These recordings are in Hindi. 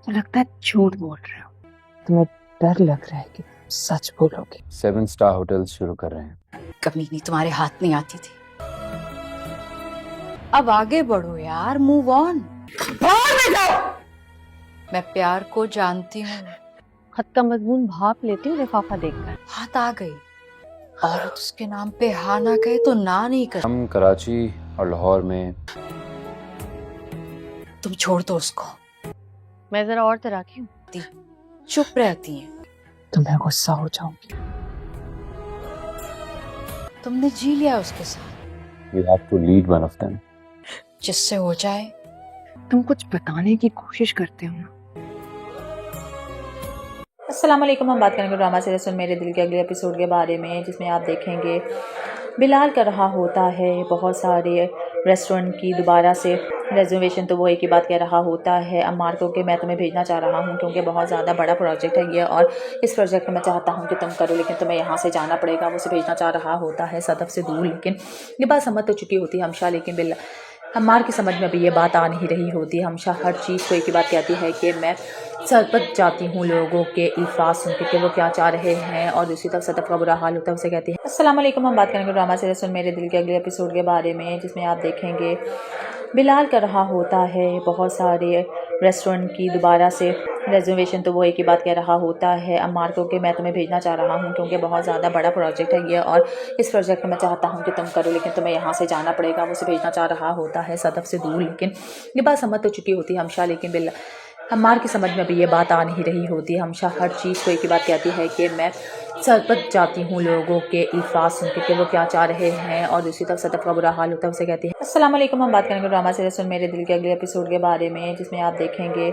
लगता है झूठ बोल रहे हो। तुम्हें डर लग रहा है कि सच बोलोगे। 7 स्टार होटल शुरू कर रहे हैं। कमीनी तुम्हारे हाथ नहीं आती थी। अब आगे बढ़ो यार, मूव ऑन। मैं प्यार को जानती हूँ। खत का मजमून भाप लेती हूँ लिफाफा देखकर। हाथ आ गई, औरत उसके नाम पे हाँ ना कहे तो ना नहीं कर। हम कराची और लाहौर में तुम छोड़ दो उसको, मैं जरा और तरह की हूँ। चुप रहती हैं। तुम्हें गुस्सा हो जाऊंगी। तुमने जी लिया उसके साथ, we have to lead one of them. जिससे हो जाए। तुम कुछ बताने की कोशिश करते हो ना। अस्सलाम वालेकुम। हम बात करेंगे ड्रामा सीरीज सुन मेरे दिल के अगले एपिसोड के बारे में, जिसमें आप देखेंगे बिलाल कर रहा होता है बहुत सारे रेस्टोरेंट की दोबारा से रिजर्वेशन। तो वो एक ही बात कह रहा होता है अम्मार को कि मैं तुम्हें भेजना चाह रहा हूँ क्योंकि बहुत ज़्यादा बड़ा प्रोजेक्ट है ये, और इस प्रोजेक्ट में मैं चाहता हूँ कि तुम करो, लेकिन तुम्हें यहाँ से जाना पड़ेगा। वो उसे भेजना चाह रहा होता है सदफ से दूर, लेकिन ये बात समझ तो चुकी होती है हमशा, लेकिन अम्मार की समझ में अभी ये बात आ नहीं रही होती। हमशा हर चीज़ को एक ही बात कहती है कि मैं सरपत जाती हूँ लोगों के अल्फाज सुन के वो क्या चाह रहे हैं, और दूसरी तरफ सदफ का बुरा हाल होता है। उसे कहती है अस्सलाम वालेकुम। हम बात करेंगे ड्रामा सीरीज सुन मेरे दिल के अगले एपिसोड के बारे में, जिसमें आप देखेंगे बिलाल कर रहा होता है बहुत सारे रेस्टोरेंट की दोबारा से रिजर्वेशन। तो वो एक ही बात कह रहा होता है अम्मार को कि मैं तुम्हें भेजना चाह रहा हूँ क्योंकि बहुत ज़्यादा बड़ा प्रोजेक्ट है ये, और इस प्रोजेक्ट में मैं चाहता हूँ कि तुम करो, लेकिन तुम्हें यहाँ से जाना पड़ेगा। वो उसे भेजना चाह रहा होता है सदफ से दूर, लेकिन ये बात समझ तो चुकी होती है हमशा, लेकिन अम्मार की समझ में अभी ये बात आ नहीं रही होती। हमशा हर चीज़ को एक ही बात कहती है कि मैं सरपत जाती हूँ लोगों के अल्फाज सुन के वो क्या चाह रहे हैं, और दूसरी तरफ सदफ का बुरा हाल होता है। उसे कहती है अस्सलाम वालेकुम। हम बात करेंगे ड्रामा सीरीज सुन मेरे दिल के अगले एपिसोड के बारे में, जिसमें आप देखेंगे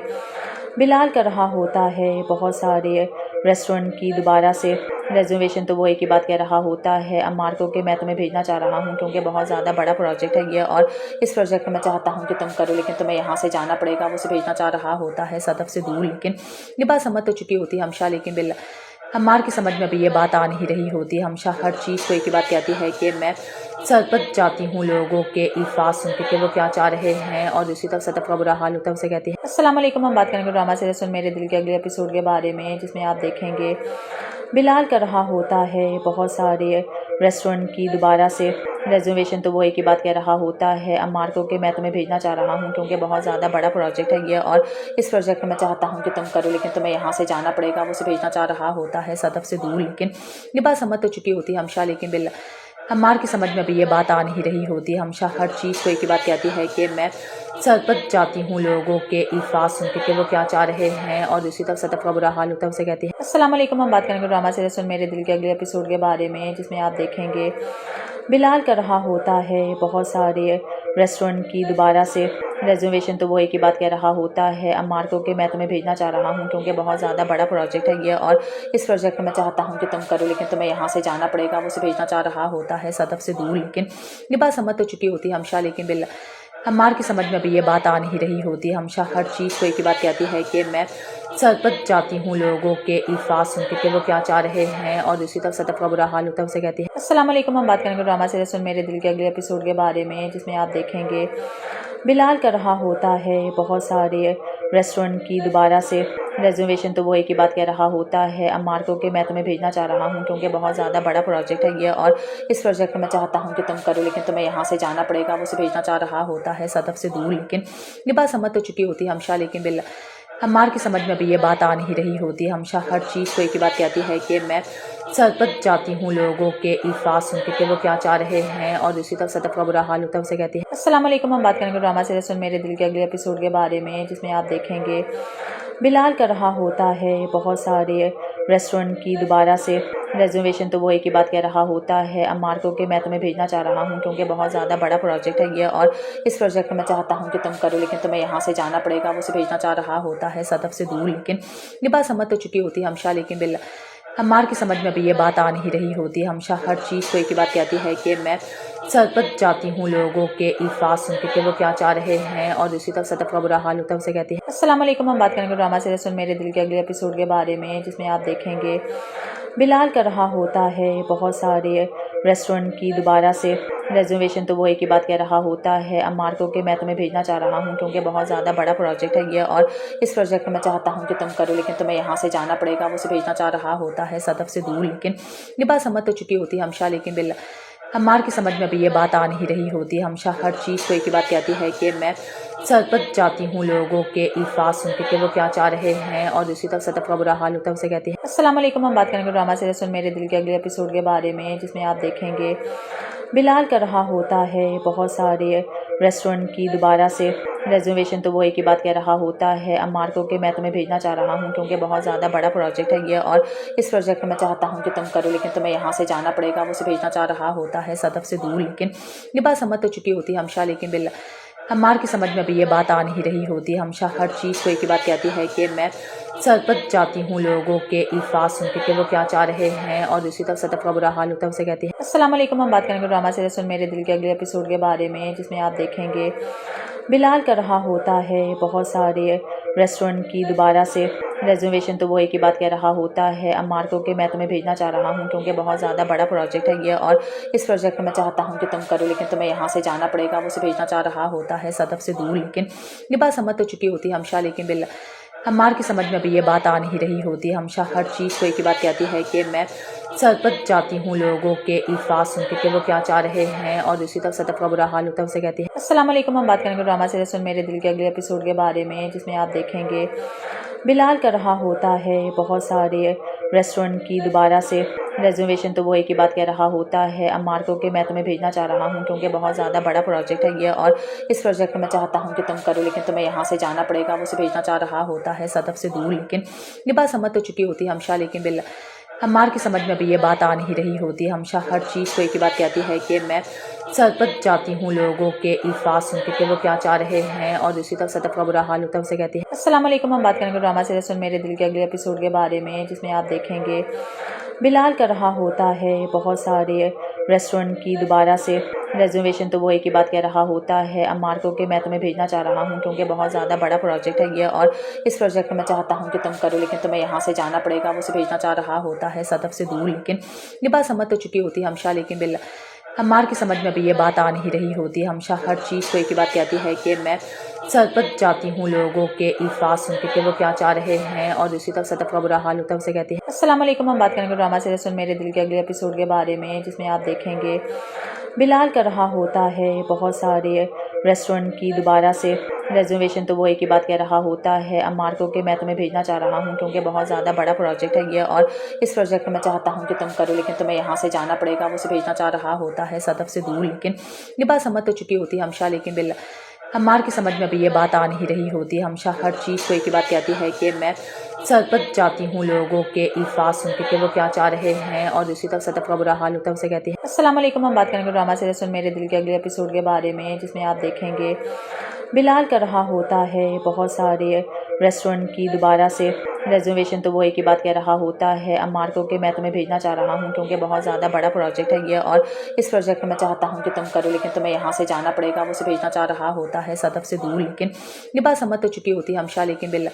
बिलाल कर रहा होता है बहुत सारे रेस्टोरेंट की दोबारा से रिजर्वेशन। तो वो एक ही बात कह रहा होता है अम्मार को कि मैं तुम्हें भेजना चाह रहा हूँ क्योंकि बहुत ज़्यादा बड़ा प्रोजेक्ट है ये, और इस प्रोजेक्ट में मैं चाहता हूँ कि तुम करो, लेकिन तुम्हें यहाँ से जाना पड़ेगा। वो उसे भेजना चाह रहा होता है सदफ से दूर, लेकिन ये बात समझ तो चुकी होती है हमशा, लेकिन अम्मार की समझ में अभी ये बात आ नहीं रही होती। हमशा हर चीज़ को एक ही बात कहती है कि मैं सरपत जाती हूँ लोगों के अल्फाज सुन के वो क्या चाह रहे हैं, और दूसरी तरफ सदफ का बुरा हाल होता है। उसे कहती है अस्सलाम वालेकुम। हम बात करेंगे ड्रामा सीरीज सुन मेरे दिल के अगले एपिसोड के बारे में, जिसमें आप देखेंगे बिलाल कर रहा होता है बहुत सारे रेस्टोरेंट की दोबारा से रिजर्वेशन। तो वो एक ही बात कह रहा होता है अम्मार को कि मैं तुम्हें भेजना चाह रहा हूँ क्योंकि बहुत ज़्यादा बड़ा प्रोजेक्ट है ये, और इस प्रोजेक्ट में मैं चाहता हूँ कि तुम करो, लेकिन तुम्हें यहाँ से जाना पड़ेगा। वो उसे भेजना चाह रहा होता है सदफ से दूर, लेकिन ये बात समझ तो चुकी होती है हमशा, लेकिन अम्मार की समझ में अभी ये बात आ नहीं रही होती। हमशा हर चीज़ को एक ही बात कहती है कि मैं सरपत जाती हूँ लोगों के अल्फाज सुन के वो क्या चाह रहे हैं, और दूसरी तरफ सदफ का बुरा हाल होता है। उसे कहती है अस्सलाम वालेकुम। हम बात करेंगे ड्रामा सीरीज सुन मेरे दिल के अगले एपिसोड के बारे में, जिसमें आप देखेंगे बिलाल कर रहा होता है बहुत सारे रेस्टोरेंट की दोबारा से रिजर्वेशन। तो वो एक ही बात कह रहा होता है अम्मार को कि मैं तुम्हें भेजना चाह रहा हूँ क्योंकि बहुत ज़्यादा बड़ा प्रोजेक्ट है ये, और इस प्रोजेक्ट में मैं चाहता हूँ कि तुम करो, लेकिन तुम्हें यहाँ से जाना पड़ेगा। वो उसे भेजना चाह रहा होता है सदफ से दूर, लेकिन ये बात समझ तो चुकी होती है हमशा, लेकिन अम्मार की समझ में अभी ये बात आ नहीं रही होती। हमशा हर चीज़ को एक ही बात कहती है कि मैं सरपत जाती हूँ लोगों के अल्फाज सुन के वो क्या चाह रहे हैं, और दूसरी तरफ सदफ का बुरा हाल होता है। उसे कहती है अस्सलाम वालेकुम। हम बात करेंगे ड्रामा सीरीज सुन मेरे दिल के अगले एपिसोड के बारे में, जिसमें आप देखेंगे बिलाल कर रहा होता है बहुत सारे रेस्टोरेंट की दोबारा से रिजर्वेशन। तो वो एक ही बात कह रहा होता है अम्मार को कि मैं तुम्हें भेजना चाह रहा हूँ क्योंकि बहुत ज़्यादा बड़ा प्रोजेक्ट है ये, और इस प्रोजेक्ट में मैं चाहता हूँ कि तुम करो, लेकिन तुम्हें यहाँ से जाना पड़ेगा। वो उसे भेजना चाह रहा होता है सदफ से दूर, लेकिन ये बात समझ तो चुकी होती है हमशा, लेकिन अम्मार की समझ में अभी ये बात आ नहीं रही होती। हमशा हर चीज़ को एक ही बात कहती है कि मैं सरपत जाती हूँ लोगों के अल्फाज सुन के वो क्या चाह रहे हैं, और दूसरी तरफ सदफ का बुरा हाल होता है। उसे कहती है अस्सलाम वालेकुम। हम बात करेंगे ड्रामा सीरीज सुन मेरे दिल के अगले एपिसोड के बारे में, जिसमें आप देखेंगे बिलाल कर रहा होता है बहुत सारे रेस्टोरेंट की दोबारा से रिजर्वेशन। तो वो एक ही बात कह रहा होता है अम्मार को कि मैं तुम्हें भेजना चाह रहा हूँ क्योंकि बहुत ज़्यादा बड़ा प्रोजेक्ट है ये, और इस प्रोजेक्ट में मैं चाहता हूँ कि तुम करो, लेकिन तुम्हें यहाँ से जाना पड़ेगा। वो उसे भेजना चाह रहा होता है सदफ से दूर, लेकिन ये बात समझ तो चुकी होती है हमशा, लेकिन अम्मार की समझ में अभी ये बात आ नहीं रही होती। हमशा हर चीज़ को एक ही बात कहती है कि मैं सरपत जाती हूँ लोगों के अल्फाज सुन के वो क्या चाह रहे हैं, और दूसरी तरफ सदफ का बुरा हाल होता है। उसे कहती है अस्सलाम वालेकुम। हम बात करेंगे ड्रामा सीरीज सुन मेरे दिल के अगले एपिसोड के बारे में, जिसमें आप देखेंगे बिलाल कर रहा होता है बहुत सारे रेस्टोरेंट की दोबारा से रेजर्वेशन तो वो एक ही बात कह रहा होता है अम्मार को कि मैं तुम्हें भेजना चाह रहा हूँ क्योंकि बहुत ज़्यादा बड़ा प्रोजेक्ट है ये और इस प्रोजेक्ट में मैं चाहता हूँ कि तुम करो लेकिन तुम्हें यहाँ से जाना पड़ेगा। वो उसे भेजना चाह रहा होता है सदफ से दूर, लेकिन ये बात समझ तो चुकी होती है हमशा, लेकिन बिल्ला अम्मार की समझ में अभी ये बात आ नहीं रही होती है। हमशा हर चीज़ को एक ही बात कहती है कि मैं सरपत जाती हूँ लोगों के अल्फाज सुन के कि वो क्या चाह रहे हैं और दूसरी तरफ सदफ का बुरा हाल होता है। उसे कहती है अस्सलाम वालेकुम। हम बात करेंगे ड्रामा सीरीज मेरे दिल के अगले एपिसोड के बारे में, जिसमें आप देखेंगे बिलाल कर रहा होता है बहुत सारे रेस्टोरेंट की दोबारा से रेजर्वेशन तो वो एक ही बात कह रहा होता है अम्मार को कि मैं तुम्हें भेजना चाह रहा हूँ क्योंकि बहुत ज़्यादा बड़ा प्रोजेक्ट है ये और इस प्रोजेक्ट में मैं चाहता हूँ कि तुम करो लेकिन तुम्हें यहाँ से जाना पड़ेगा। वो उसे भेजना चाह रहा होता है सदफ से दूर, लेकिन ये बात समझ तो चुकी होती है हमशा, लेकिन बिल्ला अम्मार की समझ में अभी ये बात आ नहीं रही होती है। हमशा हर चीज़ को एक ही बात कहती है कि मैं सरपत जाती हूँ लोगों के अल्फाज सुन के कि वो क्या चाह रहे हैं और दूसरी तरफ सदफ का बुरा हाल होता है। उसे कहती है अस्सलाम वालेकुम। हम बात करेंगे ड्रामा सीरीज मेरे दिल के अगले एपिसोड के बारे में, जिसमें आप देखेंगे बिलाल कर रहा होता है बहुत सारे रेस्टोरेंट की दोबारा से रेजर्वेशन तो वो एक ही बात कह रहा होता है अम्मार को कि मैं तुम्हें भेजना चाह रहा हूँ क्योंकि बहुत ज़्यादा बड़ा प्रोजेक्ट है ये और इस प्रोजेक्ट में मैं चाहता हूँ कि तुम करो लेकिन तुम्हें यहाँ से जाना पड़ेगा। वो उसे भेजना चाह रहा होता है सदफ से दूर, लेकिन ये बात समझ तो चुकी होती है हमशा, लेकिन बिल्ला अम्मार की समझ में अभी ये बात आ नहीं रही होती है। हमशा हर चीज़ को एक ही बात कहती है कि मैं सरपत जाती हूँ लोगों के अल्फाज सुन के कि वो क्या चाह रहे हैं और दूसरी तरफ सदफ का बुरा हाल होता है। उसे कहती है अस्सलाम वालेकुम। हम बात करेंगे ड्रामा सीरीज मेरे दिल के अगले एपिसोड के बारे में, जिसमें आप देखेंगे बिलाल कर रहा होता है बहुत सारे रेस्टोरेंट की दोबारा से रेजर्वेशन तो वो एक ही बात कह रहा होता है अम्मार को कि मैं तुम्हें भेजना चाह रहा हूँ क्योंकि बहुत ज़्यादा बड़ा प्रोजेक्ट है ये और इस प्रोजेक्ट में मैं चाहता हूँ कि तुम करो लेकिन तुम्हें यहाँ से जाना पड़ेगा। वो उसे भेजना चाह रहा होता है सदफ से दूर, लेकिन ये बात समझ तो चुकी होती है हमशा, लेकिन बिल्ला अम्मार की समझ में अभी ये बात आ नहीं रही होती है। हमशा हर चीज़ को एक ही बात कहती है कि मैं सरपत जाती हूँ लोगों के अल्फाज सुन के कि वो क्या चाह रहे हैं और दूसरी तरफ सदफ का बुरा हाल होता है। उसे कहती है अस्सलाम वालेकुम। हम बात करेंगे ड्रामा सीरीज मेरे दिल के अगले एपिसोड के बारे में, जिसमें आप देखेंगे बिलाल कर रहा होता है बहुत सारे रेस्टोरेंट की दोबारा से रेजर्वेशन तो वो एक ही बात कह रहा होता है अम्मार को कि मैं तुम्हें भेजना चाह रहा हूँ क्योंकि बहुत ज़्यादा बड़ा प्रोजेक्ट है ये और इस प्रोजेक्ट में मैं चाहता हूँ कि तुम करो लेकिन तुम्हें यहाँ से जाना पड़ेगा। वो उसे भेजना चाह रहा होता है सदफ से दूर, लेकिन ये बात समझ तो चुकी होती है हमशा, लेकिन बिल्ला अम्मार की समझ में अभी ये बात आ नहीं रही होती है। हमशा हर चीज़ को एक ही बात कहती है कि मैं सरपत जाती हूँ लोगों के अल्फाज सुन के कि वो क्या चाह रहे हैं और दूसरी तरफ सदफ का बुरा हाल होता है। उसे कहती है अस्सलाम वालेकुम। हम बात करेंगे ड्रामा सीरीज मेरे दिल के अगले एपिसोड के बारे में, जिसमें आप देखेंगे बिलाल कर रहा होता है बहुत सारे रेस्टोरेंट की दोबारा से रेजर्वेशन तो वो एक ही बात कह रहा होता है अम्मार को कि मैं तुम्हें भेजना चाह रहा हूँ क्योंकि बहुत ज़्यादा बड़ा प्रोजेक्ट है ये और इस प्रोजेक्ट में मैं चाहता हूँ कि तुम करो लेकिन तुम्हें यहाँ से जाना पड़ेगा। वो उसे भेजना चाह रहा होता है सदफ से दूर, लेकिन ये बात समझ तो चुकी होती है हमशा, लेकिन बिल्ला अम्मार की समझ में अभी ये बात आ नहीं रही होती है। हमशा हर चीज़ को एक ही बात कहती है कि मैं सरपत जाती हूँ लोगों के अल्फाज सुन के कि वो क्या चाह रहे हैं और दूसरी तरफ सदफ का बुरा हाल होता है। उसे कहती है अस्सलाम वालेकुम। हम बात करेंगे ड्रामा सीरीज मेरे दिल के अगले एपिसोड के बारे में, जिसमें आप देखेंगे बिलाल कर रहा होता है बहुत सारे रेस्टोरेंट की दोबारा से रेजर्वेशन तो वो एक ही बात कह रहा होता है अम्मार को कि मैं तुम्हें भेजना चाह रहा हूँ क्योंकि बहुत ज़्यादा बड़ा प्रोजेक्ट है ये और इस प्रोजेक्ट में मैं चाहता हूँ कि तुम करो लेकिन तुम्हें यहाँ से जाना पड़ेगा। वो उसे भेजना चाह रहा होता है सदफ से दूर, लेकिन ये बात समझ तो चुकी होती है हमशा, लेकिन बिल्ला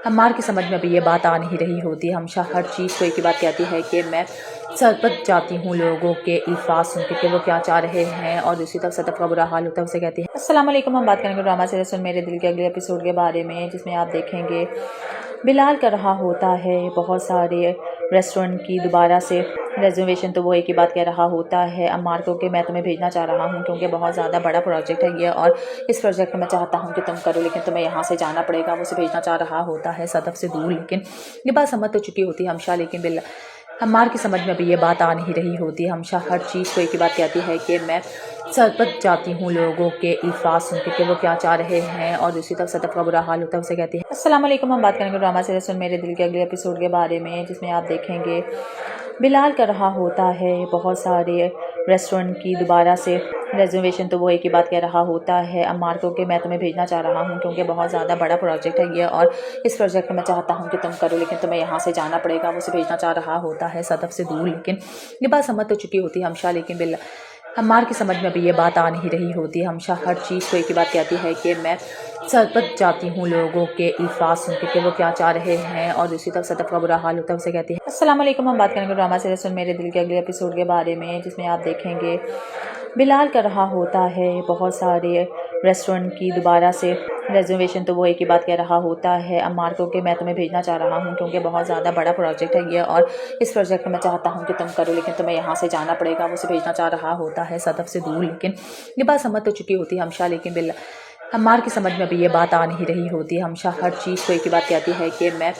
अम्मार की समझ में अभी ये बात आ नहीं रही होती है। हमशा हर चीज़ को एक ही बात कहती है कि मैं सरपत जाती हूँ लोगों के अल्फाज सुन के कि वो क्या चाह रहे हैं और दूसरी तरफ सदफ का बुरा हाल होता है। उसे कहती है अस्सलाम वालेकुम। हम बात करेंगे ड्रामा सीरीज मेरे दिल के अगले एपिसोड के बारे में, जिसमें आप देखेंगे बिलाल कर रहा होता है बहुत सारे रेस्टोरेंट की दोबारा से रेजर्वेशन तो वो एक ही बात कह रहा होता है अम्मार को कि मैं तुम्हें भेजना चाह रहा हूँ क्योंकि बहुत ज़्यादा बड़ा प्रोजेक्ट है ये और इस प्रोजेक्ट में मैं चाहता हूँ कि तुम करो लेकिन तुम्हें यहाँ से जाना पड़ेगा। वो उसे भेजना चाह रहा होता है सदफ से दूर, लेकिन ये बात समझ तो चुकी होती है हमशा, लेकिन बिल्ला अम्मार की समझ में अभी ये बात आ नहीं रही होती है। हमशा हर चीज़ को एक ही बात कहती है कि मैं सरपत जाती हूँ लोगों के अल्फाज सुन के कि वो क्या चाह रहे हैं और दूसरी तरफ सदफ का बुरा हाल होता है। उसे कहती है अस्सलाम वालेकुम। हम बात करेंगे ड्रामा सीरीज मेरे दिल के अगले एपिसोड के बारे में, जिसमें आप देखेंगे बिलाल कर रहा होता है बहुत सारे रेस्टोरेंट की दोबारा से रेजर्वेशन तो वो एक ही बात कह रहा होता है अम्मार को कि मैं तुम्हें भेजना चाह रहा हूँ क्योंकि बहुत ज़्यादा बड़ा प्रोजेक्ट है ये और इस प्रोजेक्ट में मैं चाहता हूँ कि तुम करो लेकिन तुम्हें यहाँ से जाना पड़ेगा। वो उसे भेजना चाह रहा होता है सदफ से दूर, लेकिन ये बात समझ तो चुकी होती है हमशा, लेकिन बिल्ला अम्मार की समझ में अभी ये बात आ नहीं रही होती। हमशा हर चीज़ को एक ही बात कहती है कि मैं सरपत जाती हूँ लोगों के अल्फाज सुन के कि वो क्या चाह रहे हैं, और दूसरी तरफ सदफ का बुरा हाल होता है उसे कहती है। अस्सलाम वालेकुम, हम बात करेंगे ड्रामा सीरीज सुन मेरे दिल के अगले एपिसोड के बारे में, जिसमें आप देखेंगे बिलाल कर रहा होता है बहुत सारे रेस्टोरेंट की दोबारा से रिजर्वेशन। तो वो एक ही बात कह रहा होता है अम्मार को कि मैं तुम्हें भेजना चाह रहा हूँ क्योंकि बहुत ज़्यादा बड़ा प्रोजेक्ट है ये, और इस प्रोजेक्ट में मैं चाहता हूँ कि तुम करो, लेकिन तुम्हें यहाँ से जाना पड़ेगा। वो उसे भेजना चाह रहा होता है सदफ से दूर, लेकिन ये बात समझ तो चुकी होती है हमशा, लेकिन अम्मार की समझ में अभी ये बात आ नहीं रही होती। हमशा हर चीज़ को एक ही बात कहती है कि मैं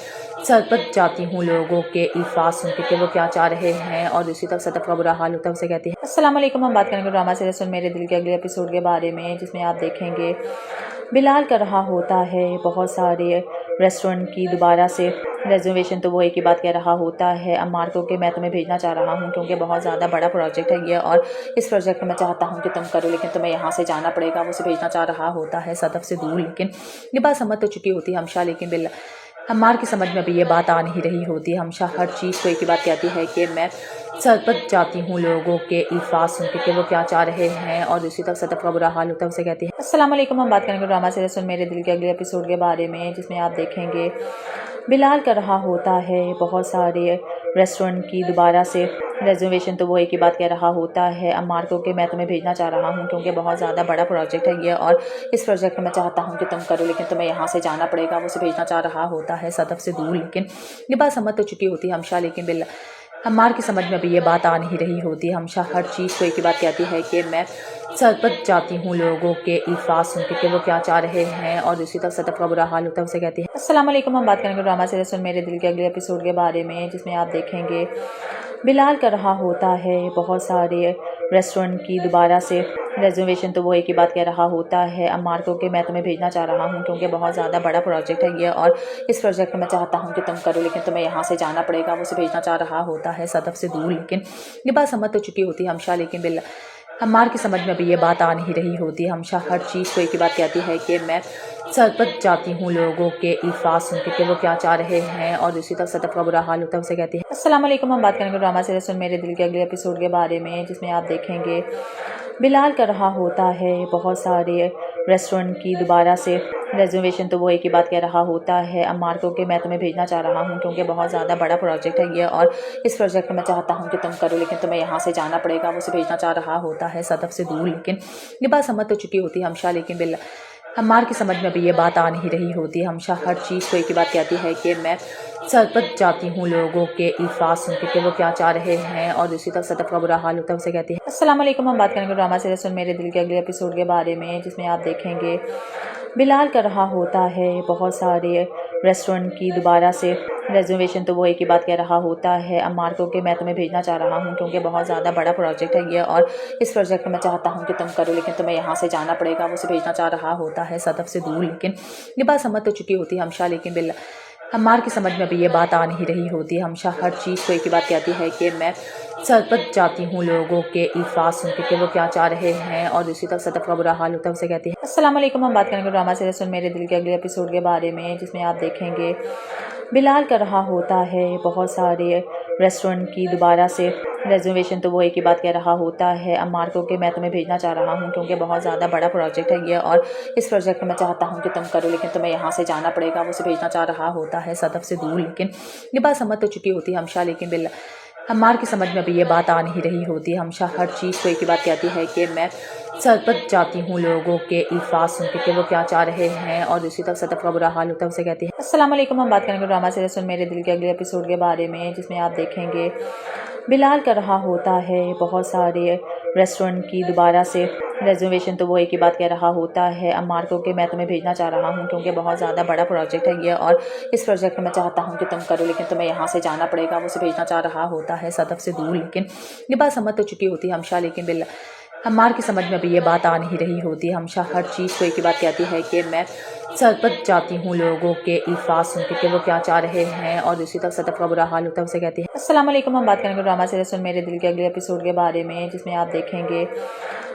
सरपत जाती हूँ लोगों के अल्फाज सुन के कि वो क्या चाह रहे हैं, और दूसरी तरफ सदफ का बुरा हाल होता है उसे कहती है। अस्सलाम वालेकुम, हम बात करेंगे ड्रामा सीरीज सुन मेरे दिल के अगले एपिसोड के बारे में, जिसमें आप देखेंगे बिलाल कर रहा होता है बहुत सारे रेस्टोरेंट की दोबारा से रिजर्वेशन। तो वो एक ही बात कह रहा होता है अम्मार को कि मैं तुम्हें भेजना चाह रहा हूँ क्योंकि बहुत ज़्यादा बड़ा प्रोजेक्ट है ये, और इस प्रोजेक्ट में मैं चाहता हूँ कि तुम करो, लेकिन तुम्हें यहाँ से जाना पड़ेगा। वो उसे भेजना चाह रहा होता है सदफ से दूर, लेकिन ये बात समझ तो चुकी होती है हमशा, लेकिन अम्मार की समझ में अभी ये बात आ नहीं रही होती। हमशा हर चीज़ को एक ही बात कहती है कि मैं सरपत जाती हूँ लोगों के अल्फाज सुन के कि वो क्या चाह रहे हैं, और दूसरी तरफ सदफ का बुरा हाल होता है उसे कहती है। अस्सलाम वालेकुम, हम बात करेंगे ड्रामा सीरीज सुन मेरे दिल के अगले एपिसोड के बारे में, जिसमें आप देखेंगे बिलाल कर रहा होता है बहुत सारे रेस्टोरेंट की दोबारा से रिजर्वेशन। तो वो एक ही बात कह रहा होता है अम्मार को कि मैं तुम्हें भेजना चाह रहा हूँ क्योंकि बहुत ज़्यादा बड़ा प्रोजेक्ट है ये, और इस प्रोजेक्ट में मैं चाहता हूँ कि तुम करो, लेकिन तुम्हें यहाँ से जाना पड़ेगा। वो उसे भेजना चाह रहा होता है सदफ से दूर, लेकिन ये बात समझ तो चुकी होती है हमशा, लेकिन अम्मार की समझ में अभी ये बात आ नहीं रही होती। हमशा हर चीज़ को एक ही बात कहती है कि मैं सरपत जाती हूँ लोगों के अल्फाज सुन के कि वो क्या चाह रहे हैं, और दूसरी तरफ सदफ का बुरा हाल होता है उसे कहती है। अस्सलाम वालेकुम, हम बात करेंगे ड्रामा सीरीज सुन मेरे दिल के अगले एपिसोड के बारे में, जिसमें आप देखेंगे बिलाल कर रहा होता है बहुत सारे रेस्टोरेंट की दोबारा से रिजर्वेशन। तो वो एक ही बात कह रहा होता है अम्मार को कि मैं तुम्हें भेजना चाह रहा हूँ क्योंकि बहुत ज़्यादा बड़ा प्रोजेक्ट है ये, और इस प्रोजेक्ट में मैं चाहता हूँ कि तुम करो, लेकिन तुम्हें यहाँ से जाना पड़ेगा। वो उसे भेजना चाह रहा होता है सदफ से दूर, लेकिन ये बात समझ तो चुकी होती है हमशा, लेकिन अम्मार की समझ में अभी ये बात आ नहीं रही होती। हमशा हर चीज़ को एक ही बात कहती है कि मैं सरपत जाती हूँ लोगों के अल्फाज सुन के कि वो क्या चाह रहे हैं, और दूसरी तरफ सदफ का बुरा हाल होता है उसे कहती है। अस्सलाम वालेकुम, हम बात करेंगे ड्रामा सीरीज सुन मेरे दिल के अगले एपिसोड के बारे में, जिसमें आप देखेंगे बिलाल कर रहा होता है बहुत सारे रेस्टोरेंट की दोबारा से रिजर्वेशन। तो वो एक ही बात कह रहा होता है अम्मार को कि मैं तुम्हें भेजना चाह रहा हूँ क्योंकि बहुत ज़्यादा बड़ा प्रोजेक्ट है ये, और इस प्रोजेक्ट में मैं चाहता हूँ कि तुम करो, लेकिन तुम्हें यहाँ से जाना पड़ेगा। वो उसे भेजना चाह रहा होता है सदफ से दूर, लेकिन ये बात समझ तो चुकी होती है हमशा, लेकिन अम्मार की समझ में अभी ये बात आ नहीं रही होती। हमशा हर चीज़ को एक ही बात कहती है कि मैं सरपत जाती हूँ लोगों के अल्फाज सुन के कि वो क्या चाह रहे हैं, और दूसरी तरफ सदफ का बुरा हाल होता है उसे कहती है। अस्सलाम वालेकुम, हम बात करेंगे ड्रामा सीरीज सुन मेरे दिल के अगले एपिसोड के बारे में, जिसमें आप देखेंगे बिलाल कर रहा होता है बहुत सारे रेस्टोरेंट की दोबारा से रिजर्वेशन। तो वो एक ही बात कह रहा होता है अम्मार को कि मैं तुम्हें भेजना चाह रहा हूँ क्योंकि बहुत ज़्यादा बड़ा प्रोजेक्ट है ये, और इस प्रोजेक्ट में मैं चाहता हूँ कि तुम करो, लेकिन तुम्हें यहाँ से जाना पड़ेगा। वो उसे भेजना चाह रहा होता है सदफ से दूर, लेकिन ये बात समझ तो चुकी होती है हमशा, लेकिन अम्मार की समझ में अभी ये बात आ नहीं रही होती। हमशा हर चीज़ को एक ही बात कहती है कि मैं सरपत जाती हूँ लोगों के अल्फाज सुन के कि वो क्या चाह रहे हैं, और दूसरी तरफ सदफ का बुरा हाल होता है उसे कहती है। अस्सलाम वालेकुम, हम बात करेंगे ड्रामा सीरीज सुन मेरे दिल के अगले एपिसोड के बारे में, जिसमें आप देखेंगे बिलाल कर रहा होता है बहुत सारे रेस्टोरेंट की दोबारा से रिजर्वेशन। तो वो एक ही बात कह रहा होता है अम्मार को कि मैं तुम्हें भेजना चाह रहा हूँ क्योंकि बहुत ज़्यादा बड़ा प्रोजेक्ट है ये, और इस प्रोजेक्ट में मैं चाहता हूँ कि तुम करो, लेकिन तुम्हें यहाँ से जाना पड़ेगा। वो उसे भेजना चाह रहा होता है सदफ से दूर, लेकिन ये बात समझ तो चुकी होती है हमशा, लेकिन अम्मार की समझ में अभी ये बात आ नहीं रही होती। हमशा हर चीज़ को एक ही बात कहती है कि मैं सरपत जाती हूँ लोगों के अल्फाज सुन के कि वो क्या चाह रहे हैं, और दूसरी तरफ सदफ का बुरा हाल होता है उसे कहती है। अस्सलाम वालेकुम, हम बात करेंगे ड्रामा सीरीज सुन मेरे दिल के अगले एपिसोड के बारे में, जिसमें आप देखेंगे बिलाल कर रहा होता है बहुत सारे रेस्टोरेंट की दोबारा से रिजर्वेशन। तो वो एक ही बात कह रहा होता है अम्मार को कि मैं तुम्हें भेजना चाह रहा हूँ क्योंकि बहुत ज़्यादा बड़ा प्रोजेक्ट है ये, और इस प्रोजेक्ट में मैं चाहता हूँ कि तुम करो, लेकिन तुम्हें यहाँ से जाना पड़ेगा। वो उसे भेजना चाह रहा होता है सदफ से दूर, लेकिन ये बात समझ तो चुकी होती है हमशा, लेकिन अम्मार की समझ में अभी ये बात आ नहीं रही होती। हमशा हर चीज़ को एक ही बात कहती है कि मैं सरपत जाती हूँ लोगों के अल्फाज सुन के कि वो क्या चाह रहे हैं, और दूसरी तरफ सदफ का बुरा हाल होता है उसे कहती है। अस्सलाम वालेकुम, हम बात करेंगे ड्रामा सीरीज सुन मेरे दिल के अगले एपिसोड के बारे में, जिसमें आप देखेंगे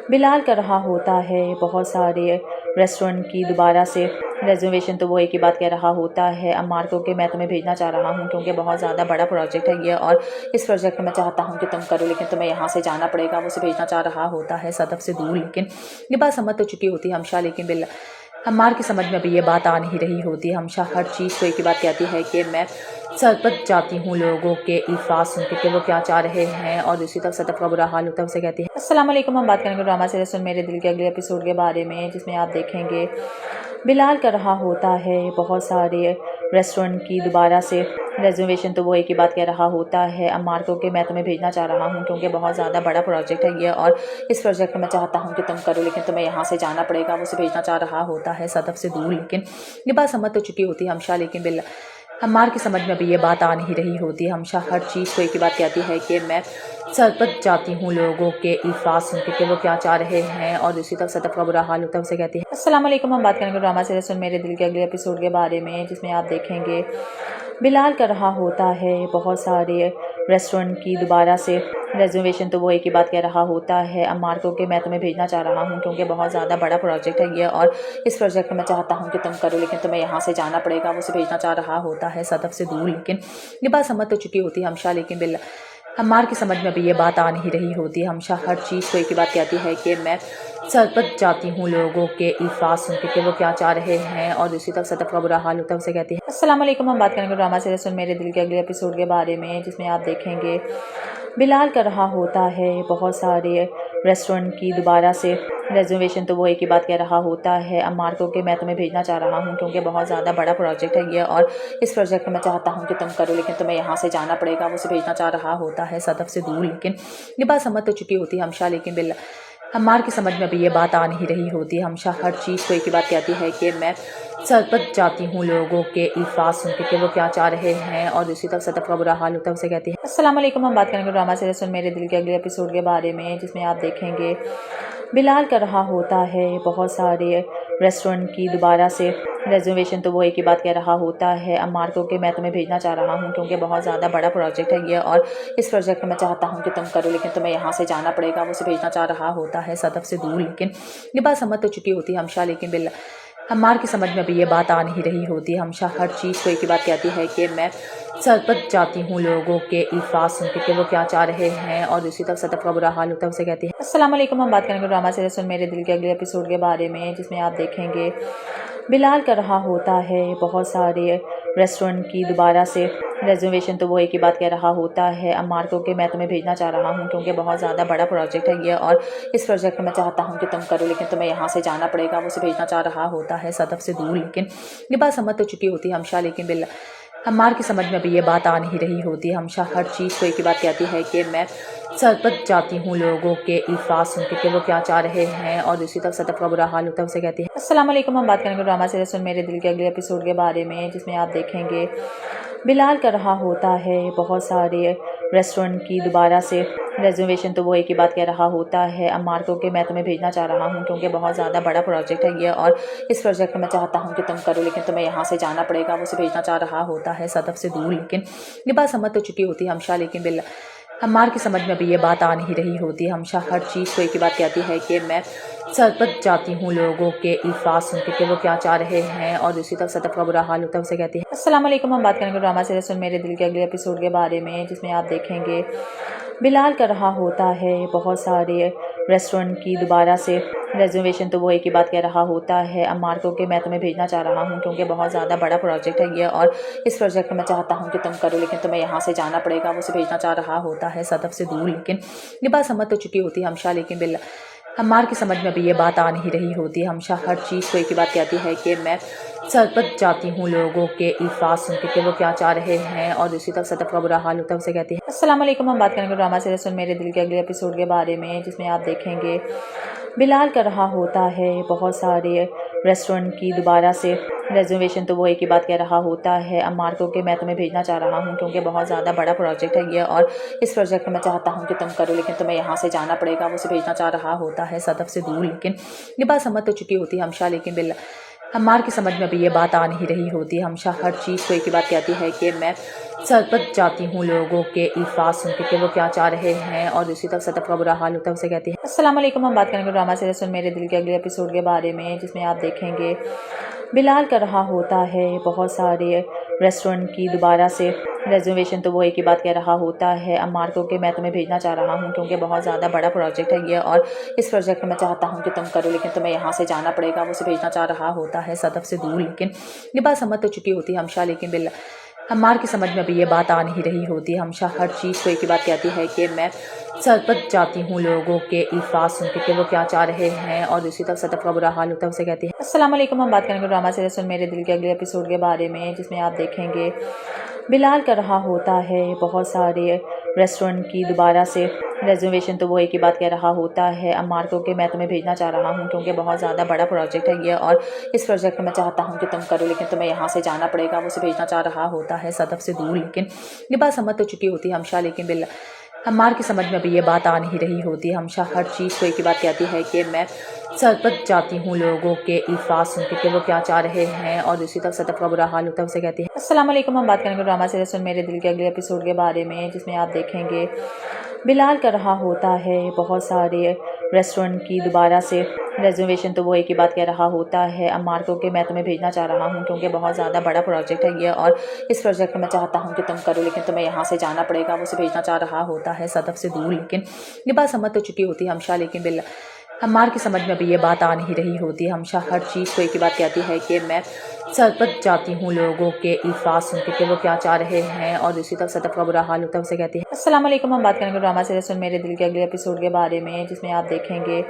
बिलाल कर रहा होता है बहुत सारे रेस्टोरेंट की दोबारा से रेजर्वेशन तो वो एक ही बात कह रहा होता है अम्मार को कि मैं तुम्हें भेजना चाह रहा हूँ क्योंकि बहुत ज़्यादा बड़ा प्रोजेक्ट है ये और इस प्रोजेक्ट में मैं चाहता हूँ कि तुम करो लेकिन तुम्हें यहाँ से जाना पड़ेगा। वो उसे भेजना चाह रहा होता है सदफ से दूर, लेकिन ये बात समझ तो चुकी होती है हमशा, लेकिन बिल्ला अम्मार की समझ में अभी ये बात आ नहीं रही होती है। हमशा हर चीज़ को एक ही बात कहती है कि मैं सरपत जाती हूँ लोगों के अल्फाज सुन के कि वो क्या चाह रहे हैं और उसी तरफ सदफ का बुरा हाल होता है। उसे कहती है अस्सलाम वालेकुम। हम बात करेंगे ड्रामा सीरीज सुन मेरे दिल के अगले एपिसोड के बारे में, जिसमें आप देखेंगे बिलाल कर रहा होता है बहुत सारे रेस्टोरेंट की दोबारा से रेजर्वेशन तो वो एक ही बात कह रहा होता है अम्मार को कि मैं तुम्हें भेजना चाह रहा हूँ क्योंकि बहुत ज़्यादा बड़ा प्रोजेक्ट है ये और इस प्रोजेक्ट में मैं चाहता हूँ कि तुम करो लेकिन तुम्हें यहाँ से जाना पड़ेगा। वो उसे भेजना चाह रहा होता है सदफ से दूर, लेकिन ये बात समझ तो चुकी होती है हमशा, लेकिन बिल्ला अम्मार की समझ में अभी ये बात आ नहीं रही होती है। हमशा हर चीज़ को एक ही बात कहती है कि मैं सरपत जाती हूँ लोगों के अल्फाज सुन के कि वो क्या चाह रहे हैं और उसी तरफ सदफ का बुरा हाल होता है। उसे कहती है अस्सलाम वालेकुम। हम बात करेंगे ड्रामा सीरीज सुन मेरे दिल के अगले एपिसोड के बारे में, जिसमें आप देखेंगे बिलाल कर रहा होता है बहुत सारे रेस्टोरेंट की दोबारा से रेजर्वेशन तो वो एक ही बात कह रहा होता है अम्मार को कि मैं तुम्हें भेजना चाह रहा हूँ क्योंकि बहुत ज़्यादा बड़ा प्रोजेक्ट है ये और इस प्रोजेक्ट में मैं चाहता हूँ कि तुम करो लेकिन तुम्हें यहाँ से जाना पड़ेगा। वो उसे भेजना चाह रहा होता है सदफ से दूर, लेकिन ये बात समझ तो चुकी होती है हमशा, लेकिन बिल्ला अम्मार की समझ में अभी ये बात आ नहीं रही होती है। हमशा हर चीज़ को एक ही बात कहती है कि मैं सरपत जाती हूँ लोगों के अल्फाज सुन के कि वो क्या चाह रहे हैं और उसी तरफ सदफ का बुरा हाल होता है। उसे कहती है अस्सलाम वालेकुम। हम बात करेंगे ड्रामा सीरीज सुन मेरे दिल के अगले एपिसोड के बारे में, जिसमें आप देखेंगे बिलाल कर रहा होता है बहुत सारे रेस्टोरेंट की दोबारा से रेजर्वेशन तो वो एक ही बात कह रहा होता है अम्मार को कि मैं तुम्हें भेजना चाह रहा हूँ क्योंकि बहुत ज़्यादा बड़ा प्रोजेक्ट है ये और इस प्रोजेक्ट में मैं चाहता हूँ कि तुम करो लेकिन तुम्हें यहाँ से जाना पड़ेगा। वो उसे भेजना चाह रहा होता है सदफ से दूर, लेकिन ये बात समझ तो चुकी होती है हमशा, लेकिन बिल्ला अम्मार की समझ में अभी ये बात आ नहीं रही होती है। हमशा हर चीज़ को एक ही बात कहती है कि मैं सरपत जाती हूँ लोगों के अल्फाज सुन के कि वो क्या चाह रहे हैं और उसी तरफ सदफ का बुरा हाल होता है। उसे कहती है अस्सलाम वालेकुम। हम बात करेंगे ड्रामा सीरीज सुन मेरे दिल के अगले एपिसोड के बारे में, जिसमें आप देखेंगे बिलाल कर रहा होता है बहुत सारे रेस्टोरेंट की दोबारा से रेजर्वेशन तो वो एक ही बात कह रहा होता है अम्मार को कि मैं तुम्हें भेजना चाह रहा हूँ क्योंकि बहुत ज़्यादा बड़ा प्रोजेक्ट है ये और इस प्रोजेक्ट में मैं चाहता हूँ कि तुम करो लेकिन तुम्हें यहाँ से जाना पड़ेगा। वो उसे भेजना चाह रहा होता है सदफ से दूर, लेकिन ये बात समझ तो चुकी होती है हमशा, लेकिन बिल्ला अम्मार की समझ में अभी ये बात आ नहीं रही होती है। हमशा हर चीज़ को एक ही बात कहती है कि मैं सरपत जाती हूँ लोगों के अल्फाज सुन के कि वो क्या चाह रहे हैं और उसी तरफ सदफ का बुरा हाल होता है। उसे कहती है अस्सलाम वालेकुम। हम बात करेंगे ड्रामा सीरीज सुन मेरे दिल के अगले एपिसोड के बारे में, जिसमें आप देखेंगे बिलाल कर रहा होता है बहुत सारे रेस्टोरेंट की दोबारा से रेजर्वेशन तो वो एक ही बात कह रहा होता है अम्मार को कि मैं तुम्हें भेजना चाह रहा हूँ क्योंकि बहुत ज़्यादा बड़ा प्रोजेक्ट है ये और इस प्रोजेक्ट में मैं चाहता हूँ कि तुम करो लेकिन तुम्हें यहाँ से जाना पड़ेगा। वो उसे भेजना चाह रहा होता है सदफ से दूर, लेकिन ये बात समझ तो चुकी होती है हमशा, लेकिन बिल्ला अम्मार की समझ में अभी ये बात आ नहीं रही होती है। हमशा हर चीज़ को एक ही बात कहती है कि मैं सरपत जाती हूँ लोगों के अल्फाज सुन के कि वो क्या चाह रहे हैं और उसी तरफ सदफ का बुरा हाल होता है। उसे कहती है अस्सलाम वालेकुम। हम बात करेंगे ड्रामा सीरीज सुन मेरे दिल के अगले एपिसोड के बारे में, जिसमें आप देखेंगे बिलाल कर रहा होता है बहुत सारे रेस्टोरेंट की दोबारा से रेजर्वेशन तो वो एक ही बात कह रहा होता है अम्मार को कि मैं तुम्हें भेजना चाह रहा हूँ क्योंकि बहुत ज़्यादा बड़ा प्रोजेक्ट है ये और इस प्रोजेक्ट में मैं चाहता हूँ कि तुम करो लेकिन तुम्हें यहाँ से जाना पड़ेगा। वो उसे भेजना चाह रहा होता है सदफ से दूर, लेकिन ये बात समझ तो चुकी होती है हमशा, लेकिन बिल्ला अम्मार की समझ में अभी ये बात आ नहीं रही होती है। हमशा हर चीज़ को एक ही बात कहती है कि मैं सरपत जाती हूँ लोगों के अल्फाज सुन के कि वो क्या चाह रहे हैं और उसी तरफ सदफ का बुरा हाल होता है। उसे कहती है अस्सलाम वालेकुम। हम बात करेंगे ड्रामा सीरीज सुन मेरे दिल के अगले एपिसोड के बारे में, जिसमें आप देखेंगे बिलाल कर रहा होता है बहुत सारे रेस्टोरेंट की दोबारा से रेजर्वेशन तो वो एक ही बात कह रहा होता है अम्मार को कि मैं तुम्हें भेजना चाह रहा हूँ क्योंकि बहुत ज़्यादा बड़ा प्रोजेक्ट है ये और इस प्रोजेक्ट में मैं चाहता हूँ कि तुम करो लेकिन तुम्हें यहाँ से जाना पड़ेगा। वो उसे भेजना चाह रहा होता है सदफ से दूर, लेकिन ये बात समझ तो चुकी होती है हमशा, लेकिन बिल्ला अम्मार की समझ में अभी ये बात आ नहीं रही होती है। हमशा हर चीज़ को एक ही बात कहती है कि मैं सरपत जाती हूँ लोगों के अल्फाज सुन के कि वो क्या चाह रहे हैं और उसी तरफ सदफ का बुरा हाल होता है। उसे कहती है अस्सलाम वालेकुम। हम बात करेंगे ड्रामा सीरीज सुन मेरे दिल के अगले एपिसोड के बारे में, जिसमें आप देखेंगे बिलाल कर रहा होता है बहुत सारे रेस्टोरेंट की दोबारा से रेजर्वेशन तो वो एक ही बात कह रहा होता है अम्मार को कि मैं तुम्हें भेजना चाह रहा हूँ क्योंकि बहुत ज़्यादा बड़ा प्रोजेक्ट है ये और इस प्रोजेक्ट में मैं चाहता हूँ कि तुम करो लेकिन तुम्हें यहाँ से जाना पड़ेगा। वो उसे भेजना चाह रहा होता है सदफ से दूर, लेकिन ये बात समझ तो चुकी होती है हमशा, लेकिन बिल्ला अम्मार की समझ में अभी ये बात आ नहीं रही होती। हमशा हर चीज़ को एक ही बात कहती है कि मैं सरपत जाती हूँ लोगों के अल्फाज सुन के कि वो क्या चाह रहे हैं, और उसी तरफ सतफ का बुरा हाल होता है उसे कहती है। अस्सलाम वालेकुम। हम बात करेंगे ड्रामा सीरीज मेरे दिल के अगले एपिसोड के बारे में, जिसमें आप देखेंगे बिलाल कर रहा होता है बहुत सारे रेस्टोरेंट की दोबारा से रिजर्वेशन। तो वो एक ही बात कह रहा होता है अम्मार को कि मैं तुम्हें भेजना चाह रहा हूँ क्योंकि बहुत ज़्यादा बड़ा प्रोजेक्ट है ये, और इस प्रोजेक्ट में मैं चाहता हूँ कि तुम करो, लेकिन तुम्हें यहाँ से जाना पड़ेगा। वो उसे भेजना चाह रहा होता है सदफ से दूर, लेकिन ये बात समझ तो चुकी होती है हमशा, लेकिन बिल अम्मार की समझ में अभी ये बात आ नहीं रही होती। हमशा हर चीज़ को एक ही बात कहती है कि मैं सरपत जाती हूँ लोगों के अल्फाज सुन के कि वो क्या चाह रहे हैं, और उसी तरफ सतफ का बुरा हाल होता है उसे कहती है। अस्सलाम वालेकुम। हम बात करेंगे ड्रामा सीरीज मेरे दिल के अगले एपिसोड के बारे में, जिसमें आप देखेंगे बिलाल कर रहा होता है बहुत सारे रेस्टोरेंट की दोबारा से रिजर्वेशन। तो वो एक ही बात कह रहा होता है अम्मार को कि मैं तुम्हें भेजना चाह रहा हूँ क्योंकि बहुत ज़्यादा बड़ा प्रोजेक्ट है ये, और इस प्रोजेक्ट में मैं चाहता हूँ कि तुम करो, लेकिन तुम्हें यहाँ से जाना पड़ेगा। वो उसे भेजना चाह रहा होता है सदफ से दूर, लेकिन ये बात समझ तो चुकी होती है हमशा, लेकिन बिल अम्मार की समझ में अभी ये बात आ नहीं रही होती। हमशा हर चीज़ को एक ही बात कहती है कि मैं सरपत जाती हूँ लोगों के अल्फाज सुन के कि वो क्या चाह रहे हैं, और उसी तरफ सतफ का बुरा हाल होता है उसे कहती है। अस्सलाम वालेकुम। हम बात करेंगे ड्रामा सीरीज मेरे दिल के अगले एपिसोड के बारे में, जिसमें आप देखेंगे बिलाल कर रहा होता है बहुत सारे रेस्टोरेंट की दोबारा से रिजर्वेशन। तो वो एक ही बात कह रहा होता है अम्मार को कि मैं तुम्हें भेजना चाह रहा हूँ क्योंकि बहुत ज़्यादा बड़ा प्रोजेक्ट है ये, और इस प्रोजेक्ट में मैं चाहता हूँ कि तुम करो, लेकिन तुम्हें यहाँ से जाना पड़ेगा। वो उसे भेजना चाह रहा होता है सदफ से दूर, लेकिन ये बात समझ तो चुकी होती है हमशा, लेकिन बिल अम्मार की समझ में अभी ये बात आ नहीं रही होती। हमशा हर चीज़ को एक ही बात कहती है कि मैं सरपत जाती हूँ लोगों के अल्फाज सुन के कि वो क्या चाह रहे हैं, और उसी तरफ सतफ का बुरा हाल होता है उसे कहती है। अस्सलाम वालेकुम। हम बात करेंगे ड्रामा सीरीज मेरे दिल के अगले एपिसोड के बारे में, जिसमें आप देखेंगे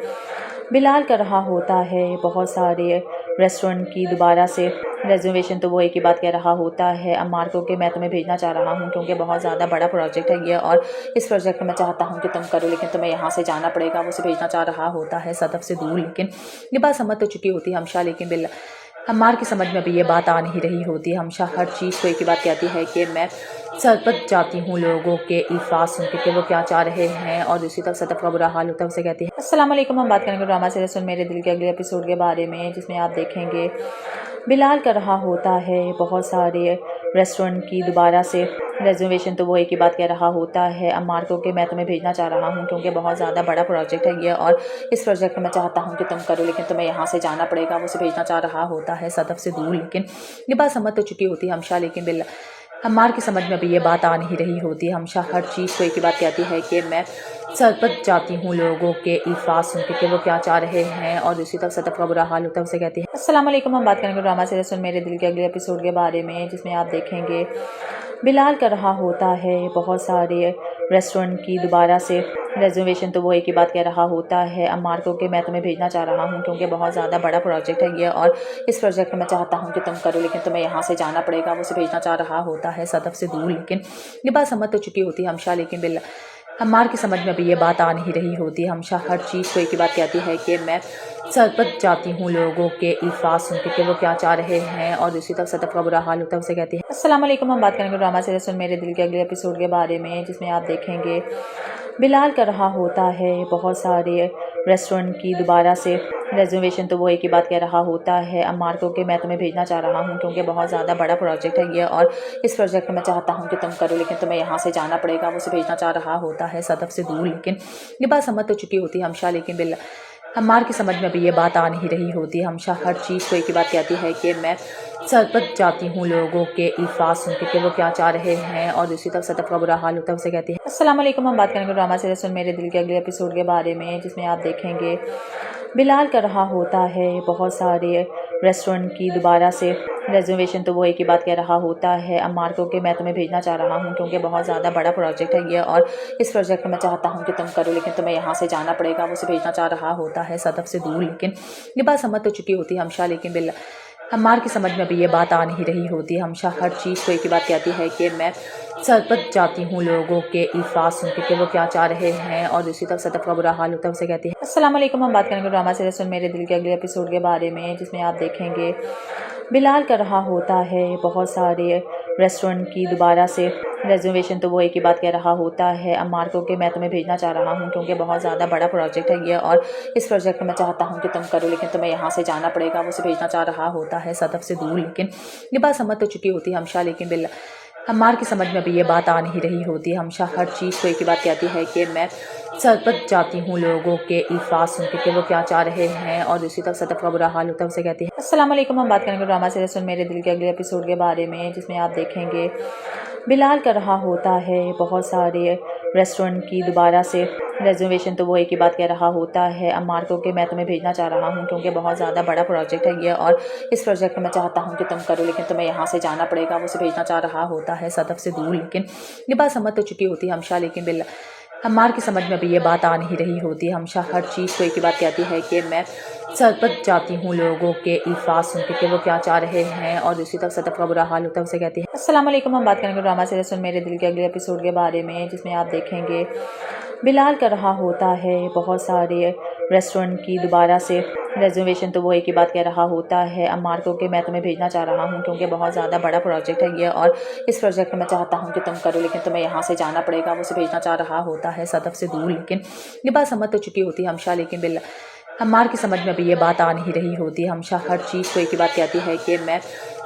बिलाल कर रहा होता है बहुत सारे रेस्टोरेंट की दोबारा से रिजर्वेशन। तो वो एक ही बात कह रहा होता है अम्मार को कि मैं तुम्हें भेजना चाह रहा हूँ क्योंकि बहुत ज़्यादा बड़ा प्रोजेक्ट है ये, और इस प्रोजेक्ट में मैं चाहता हूँ कि तुम करो, लेकिन तुम्हें यहाँ से जाना पड़ेगा। वो उसे भेजना चाह रहा होता है सदफ से दूर, लेकिन ये बात समझ तो चुकी होती है हमशा, लेकिन बिल अम्मार की समझ में अभी ये बात आ नहीं रही होती। हमशा हर चीज़ को एक ही बात कहती है कि मैं सरपत जाती हूँ लोगों के अल्फाज सुन के कि वो क्या चाह रहे हैं, और उसी तरफ सतफ का बुरा हाल होता है उसे कहती है। अस्सलाम वालेकुम। हम बात करेंगे ड्रामा सीरीज मेरे दिल के अगले एपिसोड के बारे में, जिसमें आप देखेंगे बिलाल कर रहा होता है बहुत सारे रेस्टोरेंट की दोबारा से रिजर्वेशन। तो वो एक ही बात कह रहा होता है अम्मार को कि मैं तुम्हें भेजना चाह रहा हूँ क्योंकि बहुत ज़्यादा बड़ा प्रोजेक्ट है ये, और इस प्रोजेक्ट में मैं चाहता हूँ कि तुम करो, लेकिन तुम्हें यहाँ से जाना पड़ेगा। वो उसे भेजना चाह रहा होता है सदफ से दूर, लेकिन ये बात समझ तो चुकी होती है हमशा, लेकिन बिल अम्मार की समझ में अभी ये बात आ नहीं रही होती। हमशा हर चीज़ को एक ही बात कहती है कि मैं सरपत जाती हूँ लोगों के अल्फाज सुन के कि वो क्या चाह रहे हैं, और उसी तरफ सतफ का बुरा हाल होता है उसे कहती है। अस्सलाम वालेकुम। हम बात करेंगे ड्रामा सीरीज मेरे दिल के अगले एपिसोड के बारे में, जिसमें आप देखेंगे बिलाल कर रहा होता है बहुत सारे रेस्टोरेंट की दोबारा से रिजर्वेशन। तो वो एक ही बात कह रहा होता है अम्मार को कि मैं तुम्हें भेजना चाह रहा हूँ क्योंकि बहुत ज़्यादा बड़ा प्रोजेक्ट है ये, और इस प्रोजेक्ट में मैं चाहता हूँ कि तुम करो, लेकिन तुम्हें यहाँ से जाना पड़ेगा। वो उसे भेजना चाह रहा होता है सदफ से दूर, लेकिन ये बात समझ तो चुकी होती है हमशा, लेकिन बिल अम्मार की समझ में अभी ये बात आ नहीं रही होती। हमशा हर चीज़ को एक ही बात कहती है कि मैं सरपत जाती हूँ लोगों के अल्फाज सुन के कि वो क्या चाह रहे हैं, और उसी तरफ सतफ का बुरा हाल होता है उसे कहती है। अस्सलाम वालेकुम। हम बात करेंगे ड्रामा सीरीज मेरे दिल के अगले एपिसोड के बारे में, जिसमें आप देखेंगे बिलाल कर रहा होता है बहुत सारे रेस्टोरेंट की दोबारा से रिजर्वेशन। तो वो एक ही बात कह रहा होता है अम्मार को कि मैं तुम्हें भेजना चाह रहा हूँ क्योंकि बहुत ज़्यादा बड़ा प्रोजेक्ट है ये, और इस प्रोजेक्ट में मैं चाहता हूँ कि तुम करो, लेकिन तुम्हें यहाँ से जाना पड़ेगा। वो उसे भेजना चाह रहा होता है सदफ से दूर, लेकिन ये बात समझ तो चुकी होती है हमशा, लेकिन बिल अम्मार की समझ में अभी ये बात आ नहीं रही होती। हमशा हर चीज़ को एक ही बात कहती है कि मैं सरपत जाती हूँ लोगों के अल्फाज सुन के कि वो क्या चाह रहे हैं, और उसी तरफ सतफ का बुरा हाल होता है उसे कहती है। अस्सलाम वालेकुम। हम बात करेंगे ड्रामा सीरीज मेरे दिल के अगले एपिसोड के बारे में, जिसमें आप देखेंगे बिलाल कर रहा होता है बहुत सारे रेस्टोरेंट की दोबारा से रिजर्वेशन। तो वो एक ही बात कह रहा होता है अम्मार को कि मैं तुम्हें भेजना चाह रहा हूँ क्योंकि बहुत ज़्यादा बड़ा प्रोजेक्ट है ये, और इस प्रोजेक्ट में मैं चाहता हूँ कि तुम करो, लेकिन तुम्हें यहाँ से जाना पड़ेगा। वो उसे भेजना चाह रहा होता है सदफ से दूर, लेकिन ये बात समझ तो चुकी होती है हमशा, लेकिन बिल अम्मार की समझ में अभी ये बात आ नहीं रही होती। हमशा हर चीज़ को एक ही बात कहती है कि मैं सरपत जाती हूँ लोगों के अल्फाज सुन के कि वो क्या चाह रहे हैं, और उसी तरफ सतफ का बुरा हाल होता है उसे कहती है। अस्सलाम वालेकुम। हम बात करेंगे ड्रामा सीरीज मेरे दिल के अगले एपिसोड के बारे में, जिसमें आप देखेंगे बिलाल कर रहा होता है बहुत सारे रेस्टोरेंट की दोबारा से रेजर्वेशन तो वो एक ही बात कह रहा होता है अम्मार को कि मैं तुम्हें भेजना चाह रहा हूँ क्योंकि बहुत ज़्यादा बड़ा प्रोजेक्ट है ये और इस प्रोजेक्ट में मैं चाहता हूँ कि तुम करो लेकिन तुम्हें यहाँ से जाना पड़ेगा। वो उसे भेजना चाह रहा होता है सदफ से दूर, लेकिन ये बात समझ तो चुकी होती है हमशा, लेकिन बिल्ला अम्मार की समझ में अभी ये बात आ नहीं रही होती। हमशा हर चीज़ को एक ही बात कहती है कि मैं सरपत जाती हूँ लोगों के अल्फाज सुन के कि वो क्या चाह रहे हैं और उसी तक सदफ का बुरा हाल होता है उसे कहती है। अस्सलाम वालेकुम, हम बात करेंगे ड्रामा सीरीज सुन मेरे दिल के अगले एपिसोड के बारे में, जिसमें आप देखेंगे बिलाल कर रहा होता है बहुत सारे रेस्टोरेंट की दोबारा से रिजर्वेशन, तो वो एक ही बात कह रहा होता है अम्मार को कि मैं तुम्हें भेजना चाह रहा हूँ क्योंकि बहुत ज़्यादा बड़ा प्रोजेक्ट है ये और इस प्रोजेक्ट में मैं चाहता हूँ कि तुम करो लेकिन तुम्हें यहाँ से जाना पड़ेगा। वो उसे भेजना चाह रहा होता है सदफ से दूर, लेकिन ये बात समझ तो चुकी होती है हमशा, लेकिन बिल्ला अम्मार की समझ में अभी ये बात आ नहीं रही होती। हमशा हर चीज़ को एक ही बात कहती है कि मैं सरपत जाती हूँ लोगों के अल्फाज सुन के कि वो क्या चाह रहे हैं और उसी तक सदफ का बुरा हाल होता है उसे कहती है। अस्सलाम वालेकुम, हम बात करेंगे ड्रामा सीरीज सुन मेरे दिल के अगले एपिसोड के बारे में, जिसमें आप देखेंगे बिलाल कर रहा होता है बहुत सारे रेस्टोरेंट की दोबारा से रिजर्वेशन, तो वो एक ही बात कह रहा होता है अम्मार को कि मैं तुम्हें भेजना चाह रहा हूँ क्योंकि बहुत ज़्यादा बड़ा प्रोजेक्ट है ये और इस प्रोजेक्ट में मैं चाहता हूँ कि तुम करो लेकिन तुम्हें यहाँ से जाना पड़ेगा। वो उसे भेजना चाह रहा होता है सदफ से दूर, लेकिन ये बात समझ तो चुकी होती है हमशा, लेकिन बिल्ला अम्मार की समझ में अभी ये बात आ नहीं रही होती। हमशा हर चीज़ को एक ही बात कहती है कि मैं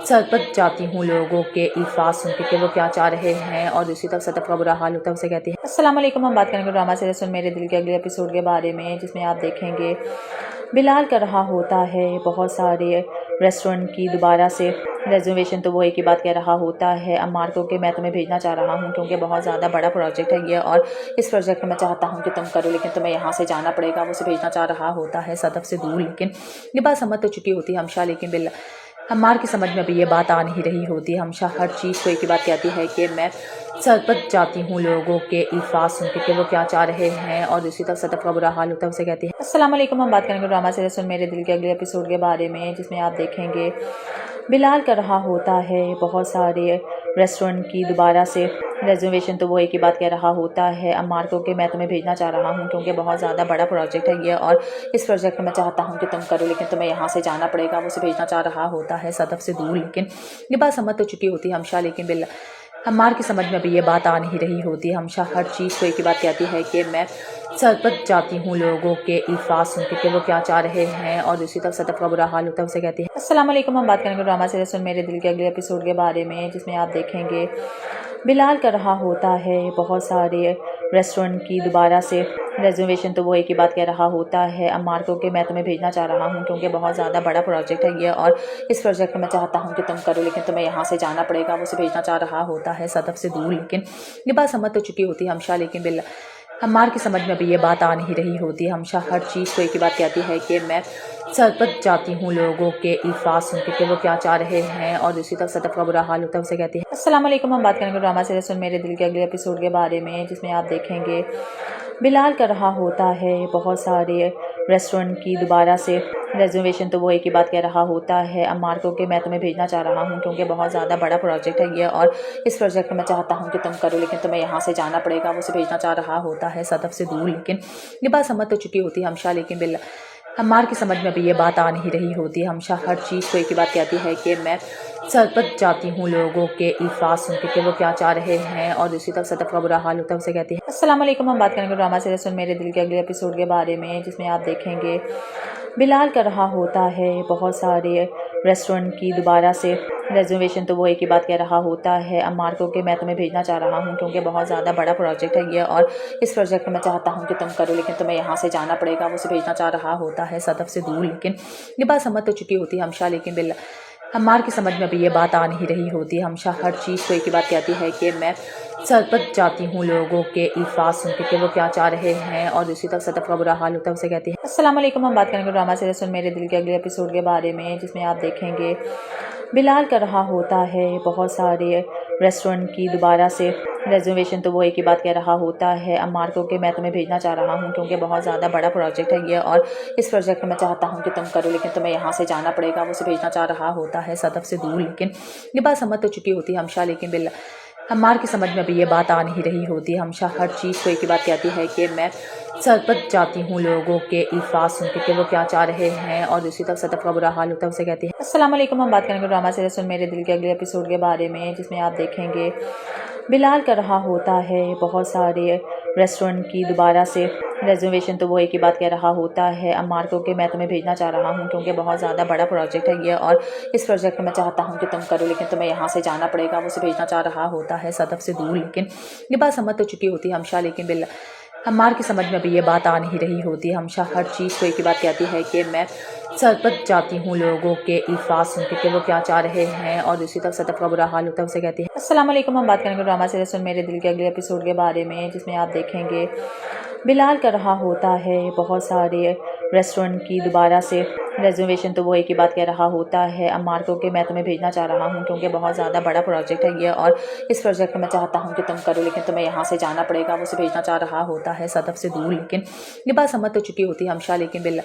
सरपत जाती हूँ लोगों के अल्फाज सुन के कि वो क्या चाह रहे हैं और उसी तक सदफ का बुरा हाल होता है उसे कहती है। अस्सलाम वालेकुम, हम बात करेंगे ड्रामा सीरीज सुन मेरे दिल के अगले एपिसोड के बारे में, जिसमें आप देखेंगे बिलाल कर रहा होता है बहुत सारे रेस्टोरेंट की दोबारा से रिजर्वेशन, तो वो एक ही बात कह रहा होता है अम्मार को कि मैं तुम्हें भेजना चाह रहा हूँ क्योंकि बहुत ज़्यादा बड़ा प्रोजेक्ट है ये और इस प्रोजेक्ट में मैं चाहता हूँ कि तुम करो लेकिन तुम्हें यहाँ से जाना पड़ेगा। वो उसे भेजना चाह रहा होता है सदफ से दूर, लेकिन ये बात समझ तो चुकी होती है हमशा, लेकिन बिल्ला अम्मार की समझ में अभी ये बात आ नहीं रही होती। हमशा हर चीज़ को एक ही बात कहती है कि मैं सरपत जाती हूँ लोगों के अल्फाज सुन के कि वो क्या चाह रहे हैं और उसी तक सदफ का बुरा हाल होता है उसे कहती है। अस्सलाम वालेकुम, हम बात करेंगे ड्रामा सीरीज सुन मेरे दिल के अगले एपिसोड के बारे में, जिसमें आप देखेंगे बिलाल कर रहा होता है बहुत सारे रेस्टोरेंट की दोबारा से रिजर्वेशन, तो वो एक ही बात कह रहा होता है अम्मार को कि मैं तुम्हें भेजना चाह रहा हूँ क्योंकि बहुत ज़्यादा बड़ा प्रोजेक्ट है ये और इस प्रोजेक्ट में मैं चाहता हूँ कि तुम करो लेकिन तुम्हें यहाँ से जाना पड़ेगा। वो उसे भेजना चाह रहा होता है सदफ से दूर, लेकिन ये बात समझ तो चुकी होती है हमशा, लेकिन बिल्ला अम्मार की समझ में अभी ये बात आ नहीं रही होती। हमशा हर चीज़ को एक ही बात कहती है कि मैं सरपत जाती हूँ लोगों के अल्फाज सुन के कि वो क्या चाह रहे हैं और उसी तक सदफ का बुरा हाल होता है उसे कहती है। अस्सलाम वालेकुम, हम बात करेंगे ड्रामा सीरीज सुन मेरे दिल के अगले एपिसोड के बारे में, जिसमें आप देखेंगे बिलाल कर रहा होता है बहुत सारे रेस्टोरेंट की दोबारा से रिजर्वेशन, तो वो एक ही बात कह रहा होता है अम्मार को कि मैं तुम्हें भेजना चाह रहा हूँ क्योंकि बहुत ज़्यादा बड़ा प्रोजेक्ट है ये और इस प्रोजेक्ट में मैं चाहता हूँ कि तुम करो लेकिन तुम्हें यहाँ से जाना पड़ेगा। वो उसे भेजना चाह रहा होता है सदफ से दूर, लेकिन ये बात समझ तो चुकी होती है हमशा, लेकिन बिल्ला अम्मार की समझ में अभी ये बात आ नहीं रही होती। हमशा हर चीज़ को एक ही बात कहती है कि मैं सरपत जाती हूँ लोगों के अल्फाज सुन के कि वो क्या चाह रहे हैं और उसी तक सदफ का बुरा हाल होता है उसे कहती है। अस्सलाम वालेकुम, हम बात करेंगे ड्रामा सीरीज सुन मेरे दिल के अगले एपिसोड के बारे में, जिसमें आप देखेंगे बिलाल कर रहा होता है बहुत सारे रेस्टोरेंट की दोबारा से रिजर्वेशन, तो वो एक ही बात कह रहा होता है अम्मार को कि मैं तुम्हें भेजना चाह रहा हूँ क्योंकि बहुत ज़्यादा बड़ा प्रोजेक्ट है ये और इस प्रोजेक्ट में मैं चाहता हूँ कि तुम करो लेकिन तुम्हें यहाँ से जाना पड़ेगा। वो उसे भेजना चाह रहा होता है सदफ से दूर, लेकिन ये बात समझ तो चुकी होती है हमशा, लेकिन बिल्ला अम्मार की समझ में अभी ये बात आ नहीं रही होती। हमशा हर चीज़ को एक ही बात कहती है कि मैं सरपत जाती हूँ लोगों के अल्फाज सुन के कि वो क्या चाह रहे हैं और उसी तक सदफ का बुरा हाल होता है उसे कहती है। अस्सलाम वालेकुम, हम बात करेंगे ड्रामा सीरीज सुन मेरे दिल के अगले एपिसोड के बारे में, जिसमें आप देखेंगे बिलाल कर रहा होता है बहुत सारे रेस्टोरेंट की दोबारा से रिजर्वेशन, तो वो एक ही बात कह रहा होता है अम्मार को कि मैं तुम्हें भेजना चाह रहा हूँ क्योंकि बहुत ज़्यादा बड़ा प्रोजेक्ट है ये और इस प्रोजेक्ट में मैं चाहता हूँ कि तुम करो लेकिन तुम्हें यहाँ से जाना पड़ेगा। वो उसे भेजना चाह रहा होता है सदफ से दूर, लेकिन ये बात समझ तो चुकी होती है हमशा, लेकिन बिल्ला अम्मार की समझ में अभी ये बात आ नहीं रही होती। हमशा हर चीज़ को एक ही बात कहती है कि मैं सरपत जाती हूँ लोगों के अल्फाज सुन के कि वो क्या चाह रहे हैं और उसी तक सदफ का बुरा हाल होता है उसे कहती है। अस्सलाम वालेकुम, हम बात करेंगे ड्रामा सीरीज सुन मेरे दिल के अगले एपिसोड के बारे में, जिसमें आप देखेंगे बिलाल कर रहा होता है बहुत सारे रेस्टोरेंट की दोबारा से रिजर्वेशन, तो वो एक ही बात कह रहा होता है अम्मार को कि मैं तुम्हें भेजना चाह रहा हूँ क्योंकि बहुत ज़्यादा बड़ा प्रोजेक्ट है ये और इस प्रोजेक्ट में मैं चाहता हूँ कि तुम करो लेकिन तुम्हें यहाँ से जाना पड़ेगा। वो उसे भेजना चाह रहा होता है सदफ से दूर, लेकिन ये बात समझ तो चुकी होती है हमशा, लेकिन बिल्ला अम्मार की समझ में अभी ये बात आ नहीं रही होती। हमशा हर चीज़ को एक ही बात कहती है कि मैं सरपत जाती हूँ लोगों के अल्फाज सुन के कि वो क्या चाह रहे हैं और उसी तक सदफ का बुरा हाल होता है उसे कहती है। अस्सलाम वालेकुम, हम बात करेंगे ड्रामा सीरीज सुन मेरे दिल के अगले एपिसोड के बारे में, जिसमें आप देखेंगे बिलाल कर रहा होता है बहुत सारे रेस्टोरेंट की दोबारा से रिजर्वेशन, तो वो एक ही बात कह रहा होता है अम्मार को कि मैं तुम्हें भेजना चाह रहा हूँ क्योंकि बहुत ज़्यादा बड़ा प्रोजेक्ट है ये, और इस प्रोजेक्ट में मैं चाहता हूँ कि तुम करो, लेकिन तुम्हें यहाँ से जाना पड़ेगा। वो उसे भेजना चाह रहा होता है सदफ से दूर, लेकिन ये बात समझ तो चुकी होती है हमशा, लेकिन अम्मार की समझ में अभी ये बात आ नहीं रही होती है। हमशा हर चीज़ को एक ही बात कहती है कि मैं सरपत जाती हूँ लोगों के अल्फाज सुन के कि वो क्या चाह रहे हैं, और दूसरी तरफ सदफ का बुरा हाल होता है। उसे कहती है अस्सलाम वालेकुम। हम बात करेंगे ड्रामा सीरीज सुन मेरे दिल के अगले एपिसोड के बारे में, जिसमें आप देखेंगे बिलाल कर रहा होता है बहुत सारे रेस्टोरेंट की दोबारा से रिजर्वेशन, तो वो एक ही बात कह रहा होता है अम्मार को कि मैं तुम्हें भेजना चाह रहा हूँ क्योंकि बहुत ज़्यादा बड़ा प्रोजेक्ट है ये, और इस प्रोजेक्ट में मैं चाहता हूँ कि तुम करो, लेकिन तुम्हें यहाँ से जाना पड़ेगा। वो उसे भेजना चाह रहा होता है सदफ से दूर, लेकिन ये बात समझ तो चुकी होती है हमशा, लेकिन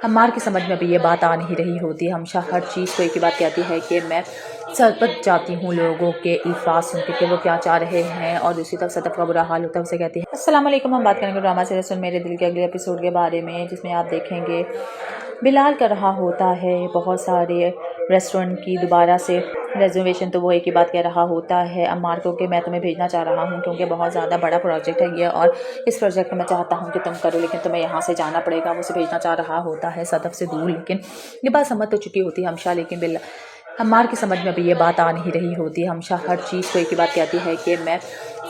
अम्मार की समझ में अभी ये बात आ नहीं रही होती है। हमशा हर चीज़ को एक ही बात कहती है कि मैं सरपत जाती हूँ लोगों के अल्फाज सुन के कि वो क्या चाह रहे हैं, और दूसरी तरफ सदफ का बुरा हाल होता है। उसे कहती है अस्सलाम वालेकुम। हम बात करेंगे ड्रामा सीरीज सुन मेरे दिल के अगले एपिसोड के बारे में, जिसमें आप देखेंगे बिलाल कर रहा होता है बहुत सारे रेस्टोरेंट की दोबारा से रिजर्वेशन, तो वो एक ही बात कह रहा होता है अम्मार को कि मैं तुम्हें भेजना चाह रहा हूँ क्योंकि बहुत ज़्यादा बड़ा प्रोजेक्ट है ये, और इस प्रोजेक्ट में मैं चाहता हूँ कि तुम करो, लेकिन तुम्हें यहाँ से जाना पड़ेगा। वो उसे भेजना चाह रहा होता है सदफ से दूर, लेकिन ये बात समझ तो चुकी होती है हमशा, लेकिन अम्मार की समझ में अभी ये बात आ नहीं रही होती है। हमशा हर चीज़ को एक ही बात कहती है कि मैं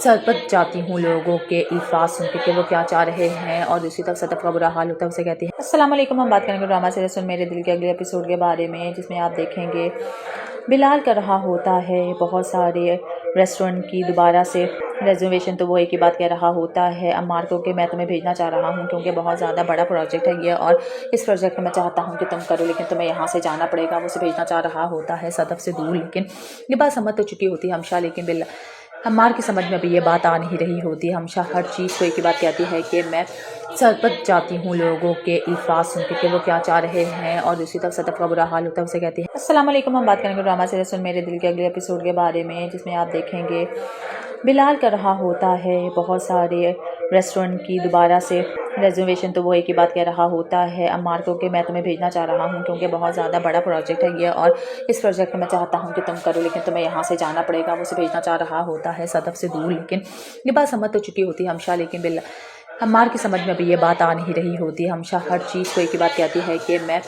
सरपत जाती हूँ लोगों के अल्फाज सुन के कि वो क्या चाह रहे हैं, और दूसरी तरफ सदफ का बुरा हाल होता है। उसे कहती है अस्सलाम वालेकुम। हम बात करेंगे ड्रामा सीरीज सुन मेरे दिल के अगले एपिसोड के बारे में, जिसमें आप देखेंगे बिलाल कर रहा होता है बहुत सारे रेस्टोरेंट की दोबारा से रिजर्वेशन, तो वो एक ही बात कह रहा होता है अम्मार को कि मैं तुम्हें भेजना चाह रहा हूँ क्योंकि बहुत ज़्यादा बड़ा प्रोजेक्ट है ये, और इस प्रोजेक्ट में मैं चाहता हूँ कि तुम करो, लेकिन तुम्हें यहाँ से जाना पड़ेगा। वो उसे भेजना चाह रहा होता है सदफ से दूर, लेकिन ये बात समझ तो चुकी होती है हमशा, लेकिन अम्मार की समझ में अभी ये बात आ नहीं रही होती है। हमशा हर चीज़ को एक ही बात कहती है कि मैं सरपत जाती हूँ लोगों के अल्फाज सुन के कि वो क्या चाह रहे हैं, और दूसरी तरफ सदफ का बुरा हाल होता है। उसे कहती है अस्सलाम वालेकुम। हम बात करेंगे ड्रामा सीरीज सुन मेरे दिल के अगले एपिसोड के बारे में, जिसमें आप देखेंगे बिलाल कर रहा होता है बहुत सारे रेस्टोरेंट की दोबारा से रिजर्वेशन, तो वो एक ही बात कह रहा होता है अम्मार को कि मैं तुम्हें भेजना चाह रहा हूँ क्योंकि बहुत ज़्यादा बड़ा प्रोजेक्ट है ये, और इस प्रोजेक्ट में मैं चाहता हूँ कि तुम करो, लेकिन तुम्हें यहाँ से जाना पड़ेगा। वो उसे भेजना चाह रहा होता है सदफ से दूर, लेकिन ये बात समझ तो चुकी होती है हमशा, लेकिन अम्मार की समझ में अभी ये बात आ नहीं रही होती है। हमशा हर चीज़ को एक ही बात कहती है कि मैं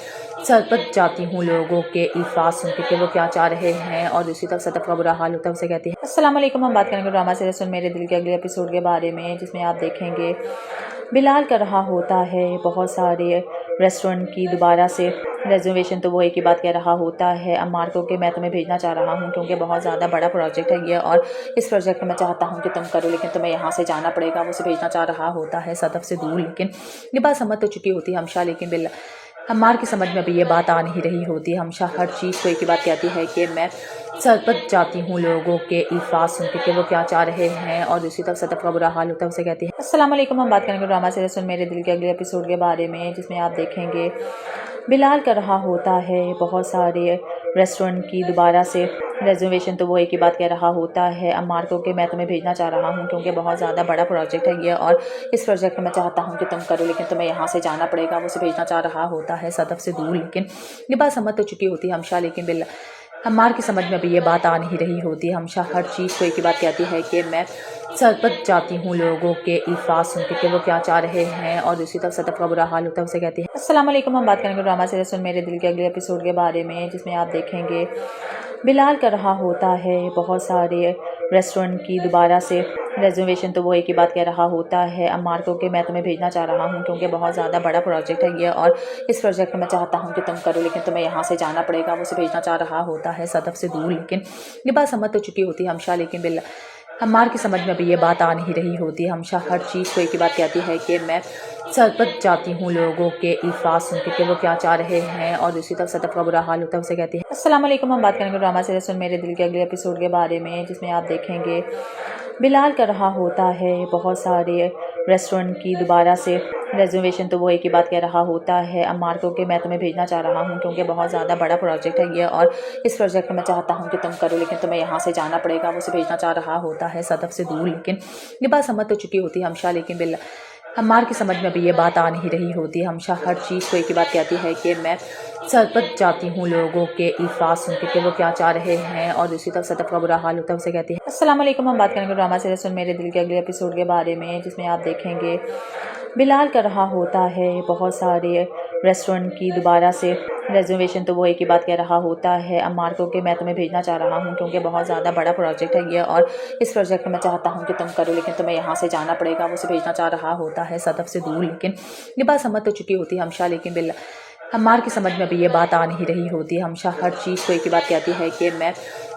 सरपत जाती हूँ लोगों के अल्फाज सुन के कि वो क्या चाह रहे हैं, और दूसरी तरफ सदफ का बुरा हाल होता है। उसे कहती है अस्सलाम वालेकुम। हम बात करेंगे ड्रामा सीरीज सुन मेरे दिल के अगले एपिसोड के बारे में, जिसमें आप देखेंगे बिलाल कर रहा होता है बहुत सारे रेस्टोरेंट की दोबारा से रिजर्वेशन, तो वो एक ही बात कह रहा होता है अम्मार को कि मैं तुम्हें भेजना चाह रहा हूँ क्योंकि बहुत ज़्यादा बड़ा प्रोजेक्ट है ये, और इस प्रोजेक्ट में मैं चाहता हूँ कि तुम करो, लेकिन तुम्हें यहाँ से जाना पड़ेगा। वो उसे भेजना चाह रहा होता है सदफ से दूर, लेकिन ये बात समझ तो चुकी होती है हमशा, लेकिन अम्मार की समझ में अभी ये बात आ नहीं रही होती है। हमशा हर चीज़ को एक ही बात कहती है कि मैं सरपत जाती हूँ लोगों के अल्फाज सुन के कि वो क्या चाह रहे हैं, और दूसरी तरफ सदफ का बुरा हाल होता है। उसे कहती है अस्सलाम वालेकुम। हम बात करेंगे ड्रामा सीरीज सुन मेरे दिल के अगले एपिसोड के बारे में, जिसमें आप देखेंगे बिलाल कर रहा होता है बहुत सारे रेस्टोरेंट की दोबारा से रिजर्वेशन, तो वो एक ही बात कह रहा होता है अम्मार को कि मैं तुम्हें भेजना चाह रहा हूँ क्योंकि बहुत ज़्यादा बड़ा प्रोजेक्ट है ये, और इस प्रोजेक्ट में मैं चाहता हूँ कि तुम करो, लेकिन तुम्हें यहाँ से जाना पड़ेगा। वो उसे भेजना चाह रहा होता है सदफ से दूर, लेकिन ये बात समझ तो चुकी होती है हमशा, लेकिन अम्मार की समझ में अभी ये बात आ नहीं रही होती है। हमशा हर चीज़ को एक ही बात कहती है कि मैं सरपत जाती हूँ लोगों के अल्फाज सुन के कि वो क्या चाह रहे हैं, और दूसरी तरफ सदफ का बुरा हाल होता है। उसे कहती है अस्सलाम वालेकुम। हम बात करेंगे ड्रामा सीरीज सुन मेरे दिल के अगले एपिसोड के बारे में, जिसमें आप देखेंगे बिलाल कर रहा होता है बहुत सारे रेस्टोरेंट की दोबारा से रिजर्वेशन, तो वो एक ही बात कह रहा होता है अम्मार को कि मैं तुम्हें भेजना चाह रहा हूँ क्योंकि बहुत ज़्यादा बड़ा प्रोजेक्ट है ये, और इस प्रोजेक्ट में मैं चाहता हूँ कि तुम करो, लेकिन तुम्हें यहाँ से जाना पड़ेगा। वो उसे भेजना चाह रहा होता है सदफ से दूर, लेकिन ये बात समझ तो चुकी होती है हमशा, लेकिन अम्मार की समझ में अभी ये बात आ नहीं रही होती है। हमशा हर चीज़ को एक ही बात कहती है कि मैं सरपत जाती हूँ लोगों के अल्फाज सुन के कि वो क्या चाह रहे हैं, और दूसरी तरफ सदफ का बुरा हाल होता है। उसे कहती है अस्सलाम वालेकुम। हम बात करेंगे ड्रामा सीरीज सुन मेरे दिल के अगले एपिसोड के बारे में, जिसमें आप देखेंगे बिलाल कर रहा होता है बहुत सारे रेस्टोरेंट की दोबारा से रिजर्वेशन, तो वो एक ही बात कह रहा होता है अम्मार को कि मैं तुम्हें भेजना चाह रहा हूँ क्योंकि बहुत ज़्यादा बड़ा प्रोजेक्ट है ये, और इस प्रोजेक्ट में मैं चाहता हूँ कि तुम करो, लेकिन तुम्हें यहाँ से जाना पड़ेगा। वो उसे भेजना चाह रहा होता है सदफ से दूर, लेकिन ये बात समझ तो चुकी होती है हमशा, लेकिन अम्मार की समझ में अभी ये बात आ नहीं रही होती। हमेशा हर चीज़ को एक ही बात कहती है कि मैं सरपत जाती हूँ लोगों के अल्फाज सुन के कि वो क्या चाह रहे हैं, और दूसरी तरफ सदफ का बुरा हाल होता है। उसे कहती है अस्सलाम वालेकुम। हम बात करेंगे ड्रामा सीरीज सुन मेरे दिल के अगले एपिसोड के बारे में, जिसमें आप देखेंगे बिलाल कर रहा होता है बहुत सारे रेस्टोरेंट की दोबारा से रिजर्वेशन। तो वो एक ही बात कह रहा होता है अम्मार को कि मैं तुम्हें भेजना चाह रहा हूँ क्योंकि बहुत ज़्यादा बड़ा प्रोजेक्ट है ये, और इस प्रोजेक्ट में मैं चाहता हूँ कि तुम करो, लेकिन तुम्हें यहाँ से जाना पड़ेगा। वो उसे भेजना चाह रहा होता है सदफ से दूर, लेकिन ये बात समझ तो चुकी होती है हमेशा, लेकिन अम्मार की समझ में अभी ये बात आ नहीं रही होती। हमेशा हर चीज़ को एक ही बात कहती है कि मैं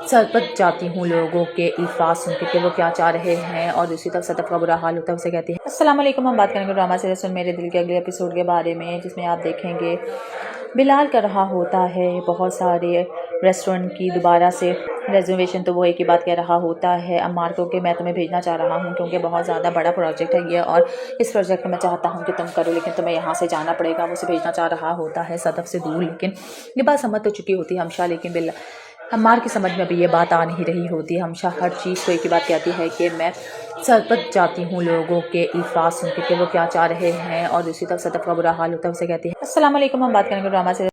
सरपत जाती हूँ लोगों के अल्फाज सुन के कि वो क्या चाह रहे हैं, और दूसरी तरफ सदफ का बुरा हाल होता है। उसे कहती है अस्सलाम वालेकुम। हम बात करेंगे ड्रामा सीरीज सुन मेरे दिल के अगले एपिसोड के बारे में, जिसमें आप देखेंगे बिलाल कर रहा होता है बहुत सारे रेस्टोरेंट की दोबारा से रिजर्वेशन। तो वो एक ही बात कह रहा होता है अम्मार को कि मैं तुम्हें भेजना चाह रहा हूँ क्योंकि बहुत ज़्यादा बड़ा प्रोजेक्ट है ये, और इस प्रोजेक्ट में मैं चाहता हूँ कि तुम करो, लेकिन तुम्हें यहाँ से जाना पड़ेगा। वो उसे भेजना चाह रहा होता है सदफ से दूर, लेकिन ये बात समझ तो चुकी होती है हमेशा, लेकिन अम्मार की समझ में अभी ये बात आ नहीं रही होती। हमेशा हर चीज़ को एक ही बात कहती है कि मैं सरपत जाती हूँ लोगों के अल्फाज सुन के कि वो क्या चाह रहे हैं, और दूसरी तरफ सदफ का बुरा हाल होता है। उसे कहती है अस्सलाम वालेकुम। हम बात करेंगे ड्रामा से